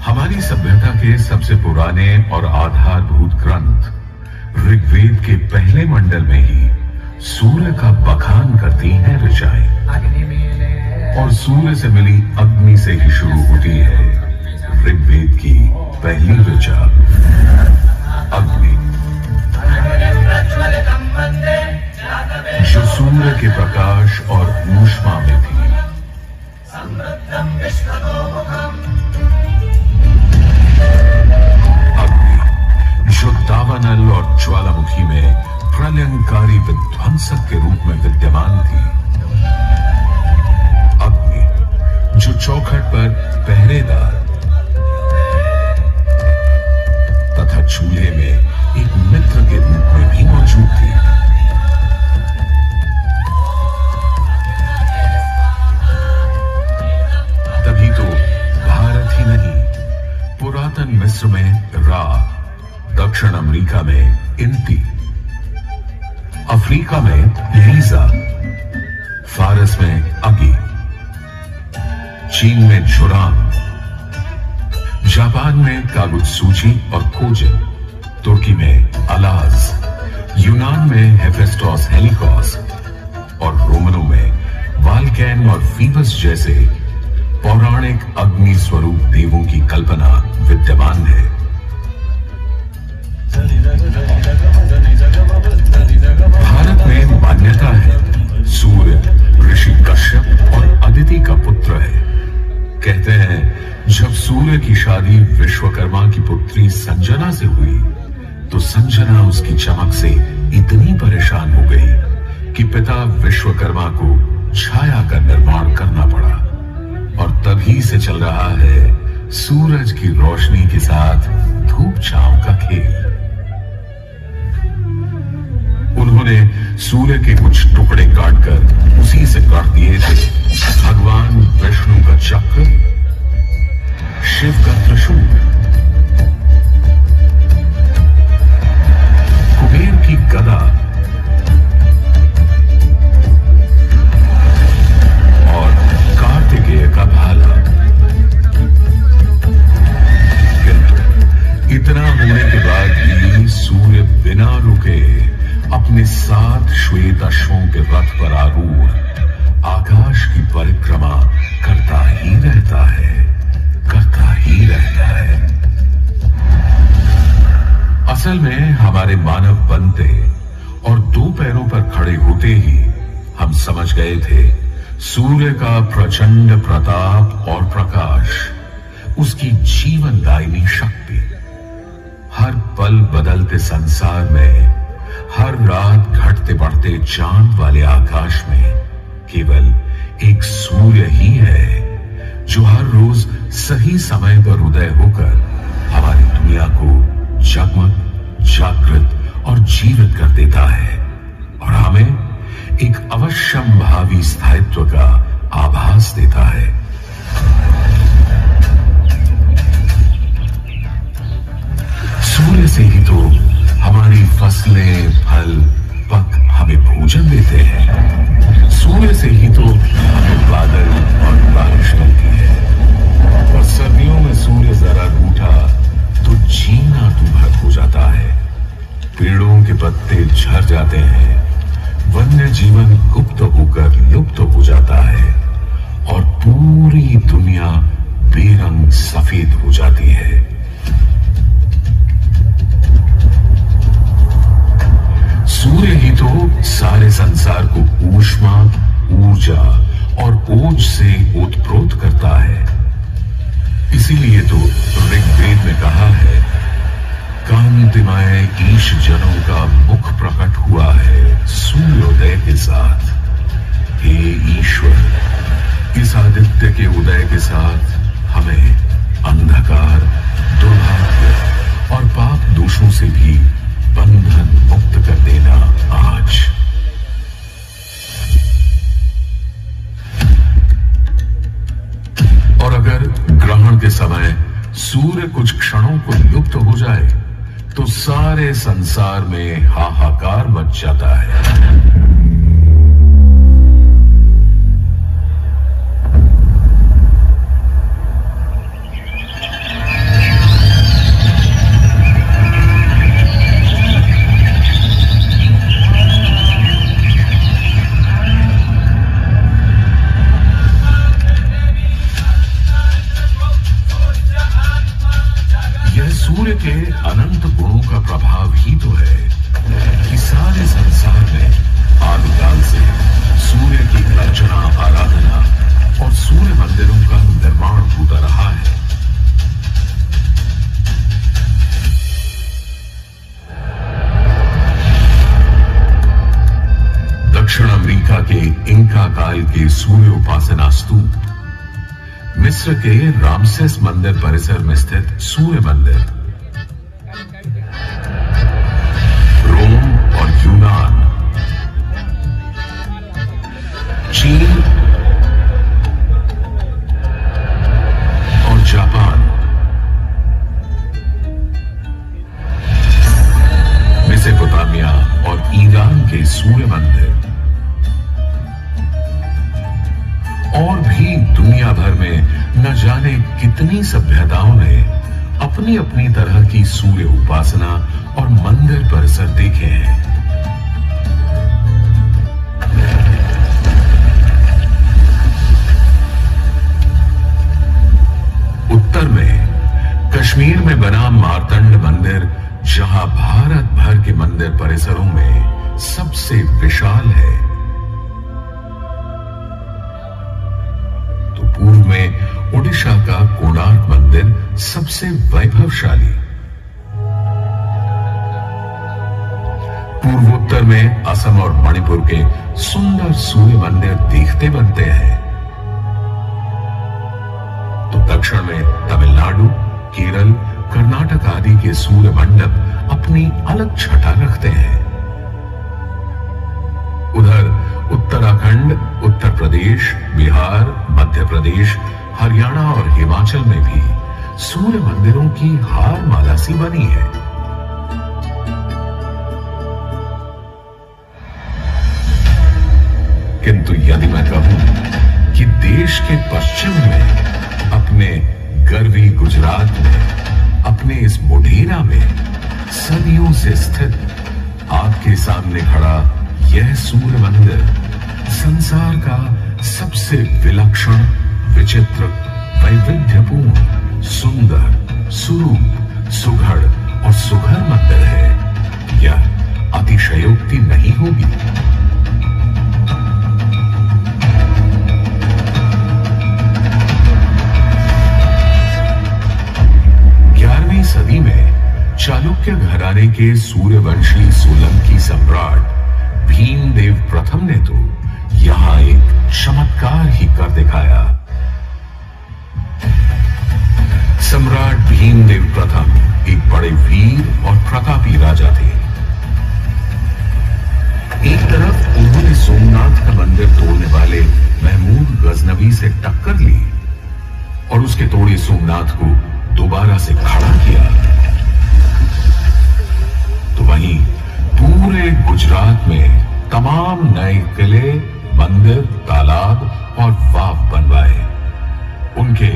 हमारी सभ्यता के सबसे पुराने और आधारभूत ग्रंथ ऋग्वेद के पहले मंडल में ही सूर्य का बखान करती है ऋचाएं, और सूर्य से मिली अग्नि से ही शुरू होती है ऋग्वेद की पहली ऋचा अग्नि, जो सूर्य के प्रकाश और ऊष्मा में थी। अग्नि, जो दावानल और ज्वालामुखी में प्रलयंकारी विध्वंसक के रूप में विद्यमान थी। अग्नि, जो चौखट पर पहरेदार तथा चूल्हे में एक मित्र के रूप में भी मौजूद थी। तभी तो भारत ही नहीं, पुरातन मिस्र में रा, दक्षिण अमेरिका में इंती, अफ्रीका में लीजा, फारस में अगी, चीन में झुराम, जापान में कागुत्सूची और कोजिन, तुर्की में अलाज, यूनान में हेफेस्टोस हेलिकोस और रोमनों में वाल्कैन और फीबस जैसे पौराणिक अग्नि स्वरूप देवों की कल्पना विद्यमान है। भारत में मान्यता है सूर्य ऋषि कश्यप और अदिति का पुत्र है। कहते हैं जब सूर्य की शादी विश्वकर्मा की पुत्री संजना से हुई तो संजना उसकी चमक से इतनी परेशान हो गई कि पिता विश्वकर्मा को छाया का निर्माण करना पड़ा, और तभी से चल रहा है सूरज की रोशनी के साथ धूप छांव का खेल। उन्होंने सूर्य के कुछ टुकड़े काटकर उसी से काट दिए थे भगवान विष्णु का चक्र, शिव का त्रिशूल, कुबेर की गदा और कार्तिकेय का भाला। किंतु इतना होने के बाद भी सूर्य बिना रुके अपने 7 श्वेत अश्वों के रथ पर आरूढ़ आकाश की परिक्रमा करता ही रहता है, करता ही रहता है। असल में हमारे मानव बनते और 2 पैरों पर खड़े होते ही हम समझ गए थे सूर्य का प्रचंड प्रताप और प्रकाश, उसकी जीवनदायिनी शक्ति हर पल बदलते संसार में, हर रात घटते बढ़ते चांद वाले आकाश में केवल एक सूर्य ही है जो हर रोज सही समय पर उदय होकर हमारी दुनिया को जगमग, जागृत और जीवित कर देता है और हमें एक अवश्यंभावी स्थायित्व का आभास देता है। सूर्य से ही तो हमारी फसलें, फल, पक हमें भोजन देते हैं। सूर्य से ही तो हमें बादल और बारिश मिलती है, और सर्दियों में सूर्य जरा रूठा तो जीना दुभर हो जाता है। पेड़ों के पत्ते झड़ जाते हैं, वन्य जीवन गुप्त होकर लुप्त हो जाता है और पूरी दुनिया बेरंग सफेद हो जाती है। सूर्य ही तो सारे संसार को ऊष्मा, ऊर्जा और ओज से ओतप्रोत करता है। इसीलिए तो ऋग्वेद में कहा है, कांतिमय ईश जनों का मुख प्रकट हुआ है सूर्योदय के साथ। हे ईश्वर, इस आदित्य के उदय के साथ हमें अंधकार, दुर्भाग्य और पाप दोषों से भी बंधन मुक्त कर देना आज। और अगर ग्रहण के समय सूर्य कुछ क्षणों को लुप्त हो जाए तो सारे संसार में हाहाकार मच जाता है। प्रभाव ही तो है कि सारे संसार में आदिकाल से सूर्य की अर्चना, आराधना और सूर्य मंदिरों का निर्माण होता रहा है। दक्षिण अमेरिका के इंका काल के सूर्य उपासना स्तूप, मिस्र के रामसेस मंदिर परिसर में स्थित सूर्य मंदिर, रोम और यूनान, चीन और जापान, मेसोपोटामिया और ईरान के सूर्य मंदिर और भी दुनिया भर में न जाने कितनी सभ्यताओं ने अपनी अपनी तरह की सूर्य उपासना और मंदिर परिसर देखे हैं। उत्तर में कश्मीर में बना मार्तंड मंदिर, जहां भारत भर के मंदिर परिसरों में सबसे विशाल है, तो पूर्व में ओडिशा का कोणार्क मंदिर सबसे वैभवशाली, पूर्वोत्तर में असम और मणिपुर के सुंदर सूर्य मंदिर देखते बनते हैं, तो दक्षिण में तमिलनाडु, केरल, कर्नाटक आदि के सूर्य मंडप अपनी अलग छटा रखते हैं। उधर उत्तराखंड, उत्तर प्रदेश, बिहार, मध्य प्रदेश, हरियाणा और हिमाचल में भी सूर्य मंदिरों की हार माला सी बनी है। किंतु यदि मैं कहूं कि देश के पश्चिम में, अपने गर्वी गुजरात में, अपने इस मोढेरा में सदियों से स्थित आपके सामने खड़ा यह सूर्य मंदिर संसार का सबसे विलक्षण, विचित्र, वैविध्यपूर्ण, सुंदर, सुरूप, सुघड़ और सुघर मंदिर है, यह अतिशयोक्ति नहीं होगी। सदी में चालुक्य घराने के सूर्यवंशी सोलंकी सम्राट भीमदेव प्रथम ने तो यहां एक चमत्कार ही कर दिखाया। सम्राट भीमदेव प्रथम एक बड़े वीर और प्रतापी राजा थे। एक तरफ उन्होंने सोमनाथ का मंदिर तोड़ने वाले महमूद गजनवी से टक्कर ली और उसके तोड़े सोमनाथ को दोबारा से खड़ा किया, तो वहीं पूरे गुजरात में तमाम नए किले, मंदिर, तालाब और वाव बनवाए। उनके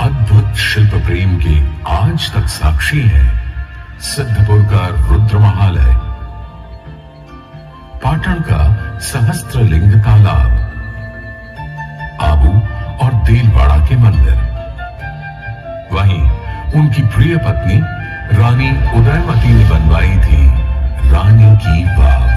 अद्भुत शिल्प प्रेम के आज तक साक्षी है सिद्धपुर का रुद्रमहालय, पाटन का सहस्त्रलिंग तालाब, आबू और देलवाड़ा के मंदिर, वहीं उनकी प्रिय पत्नी रानी उदयमती ने बनवाई थी रानी की वाव।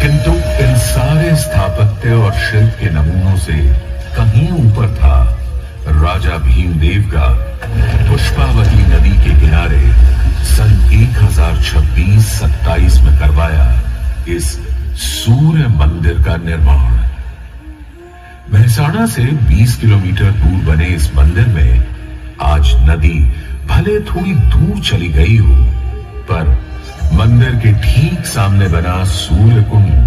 किंतु इन सारे स्थापत्य और शिल्प के नमूनों से कहीं ऊपर था राजा भीमदेव का पुष्पावती नदी के किनारे सन 1026-27 में करवाया इस सूर्य मंदिर का निर्माण। मेहसाणा से 20 किलोमीटर दूर बने इस मंदिर में आज नदी भले थोड़ी दूर चली गई हो, पर मंदिर के ठीक सामने बना सूर्य कुंड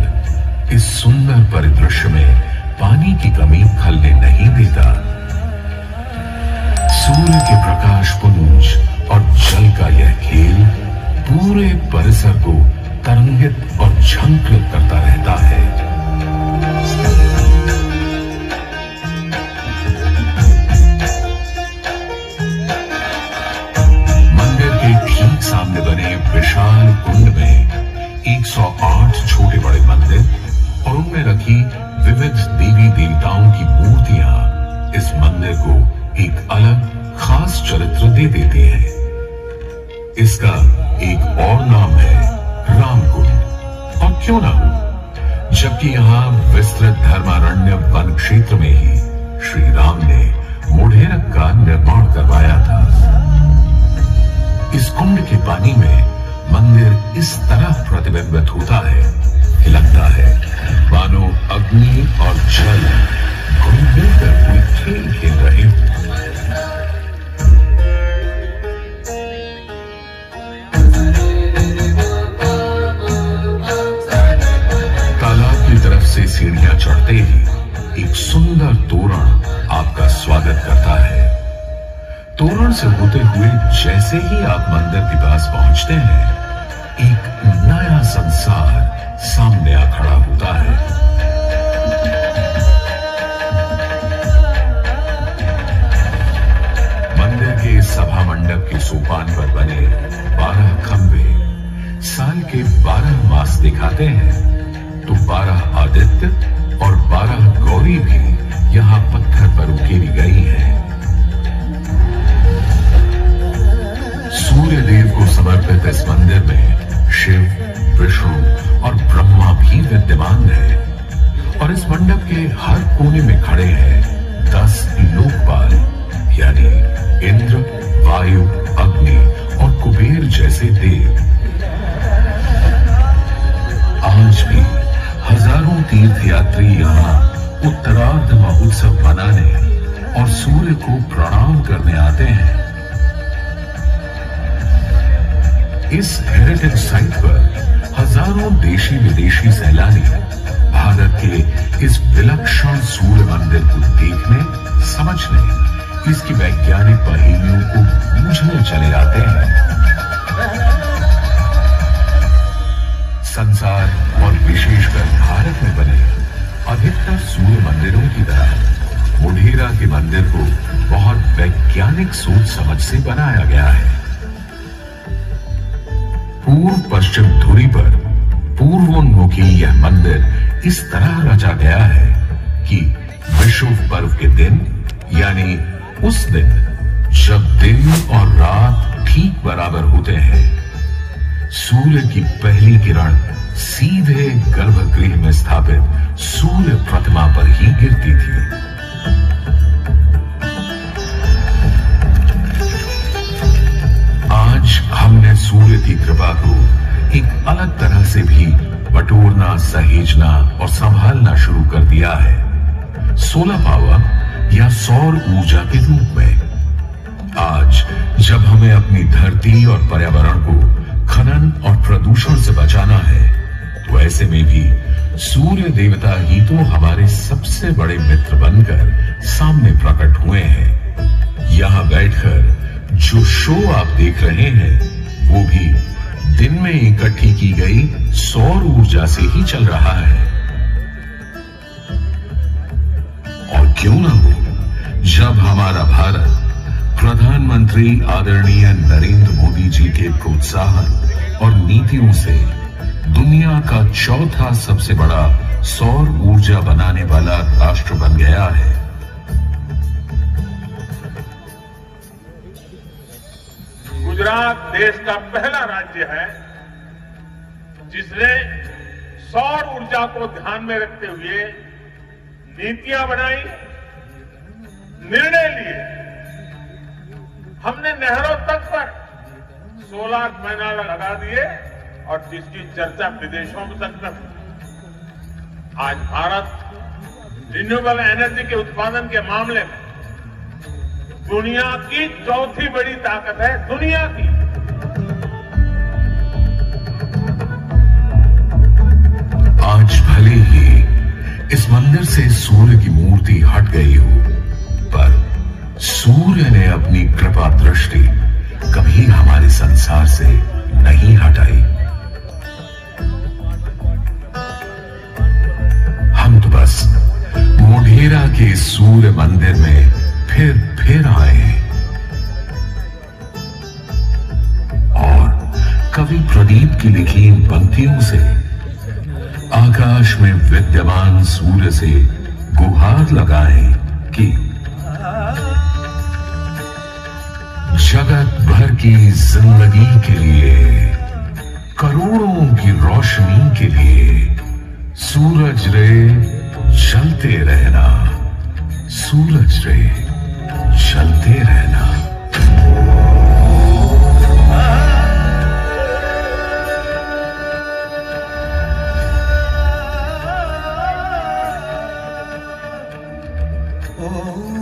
इस सुंदर परिदृश्य में पानी की कमी खलने नहीं देता। सूर्य के प्रकाश पुंज और जल का यह खेल पूरे परिसर को तरंगित और झंकृत करता रहता है। दिखाई देती हैं। इसका एक और नाम है रामकुंड। और क्यों ना हो, जबकि यहां विस्तृत धर्मारण्य वन क्षेत्र में ही श्री राम ने मोढेरक का निर्माण करवाया था। इस कुंड के पानी में मंदिर इस तरह प्रतिबिंबित होता है कि लगता है मानो अग्नि और जल घुल मिलकर कोई खेल खेल रहे हो। तालाब की तरफ से सीढ़ियां चढ़ते ही एक सुंदर तोरण आपका स्वागत करता है। तोरण से होते हुए जैसे ही आप मंदिर के पास पहुंचते हैं, एक नया संसार सामने आ खड़ा होता है। मंदिर के सभा मंडप के सोपान पर बने 12 खंभे साल के 12 मास दिखाते हैं, तो 12 आदित्य और 12 गौरी भी यहाँ पत्थर पर उकेरी गई है। सूर्य देव को समर्पित इस मंदिर में शिव, विष्णु और ब्रह्मा भी विद्यमान है। और इस मंडप के हर कोने में खड़े हैं 10 लोकपाल, यानी इंद्र, वायु, अग्नि और कुबेर जैसे देव। आज भी हजारों तीर्थयात्री यहाँ उत्तरार्ध महोत्सव मनाने और सूर्य को प्रणाम करने आते हैं। इस हेरिटेज साइट पर हजारों देशी विदेशी सैलानी भारत के इस विलक्षण सूर्य मंदिर को देखने, समझने, इसकी वैज्ञानिक पहेलियों को बूझने चले आते हैं। संसार और विशेषकर भारत में बने अधिकतर सूर्य मंदिरों की तरह मोढेरा के मंदिर को बहुत वैज्ञानिक सोच समझ से बनाया गया है। पूर्व पश्चिम धुरी पर पूर्वोन्मुखी यह मंदिर इस तरह रचा गया है कि विषुव पर्व के दिन, यानी उस दिन जब दिन और रात ठीक बराबर होते हैं, सूर्य की पहली किरण सीधे गर्भगृह में स्थापित सूर्य प्रतिमा पर ही गिरती थी। आज हमने सूर्य की कृपा को एक अलग तरह से भी बटोरना, सहेजना और संभालना शुरू कर दिया है, सोलर पावर या सौर ऊर्जा के रूप में। आज जब हमें अपनी धरती और पर्यावरण को खनन और प्रदूषण से बचाना है, तो ऐसे में भी सूर्य देवता ही तो हमारे सबसे बड़े मित्र बनकर सामने प्रकट हुए हैं। यहां बैठकर जो शो आप देख रहे हैं, वो भी दिन में इकट्ठी की गई सौर ऊर्जा से ही चल रहा है। और क्यों ना हो, जब हमारा भारत प्रधानमंत्री आदरणीय नरेंद्र मोदी जी के प्रोत्साहन और नीतियों से दुनिया का चौथा सबसे बड़ा सौर ऊर्जा बनाने वाला राष्ट्र बन गया है। गुजरात देश का पहला राज्य है जिसने सौर ऊर्जा को ध्यान में रखते हुए नीतियां बनाई, निर्णय लिए। हमने नहरों तक पर सोलर पैनल लगा दिए और जिसकी चर्चा विदेशों तक में हुई। आज भारत रिन्यूएबल एनर्जी के उत्पादन के मामले में दुनिया की चौथी बड़ी ताकत है, दुनिया की। आज भले ही इस मंदिर से सूर्य की मूर्ति हट गई हो, पर सूर्य ने अपनी कृपा दृष्टि कभी हमारे संसार से नहीं हटाई। हम तो बस मोढेरा के सूर्य मंदिर में फिर आए हैं और कवि प्रदीप की लिखी इन पंक्तियों से आकाश में विद्यमान सूर्य से गुहार लगाए कि जगत भर की जिंदगी के लिए, करोड़ों की रोशनी के लिए सूरज रे चलते रहना, सूरज रे चलते रहना। Oh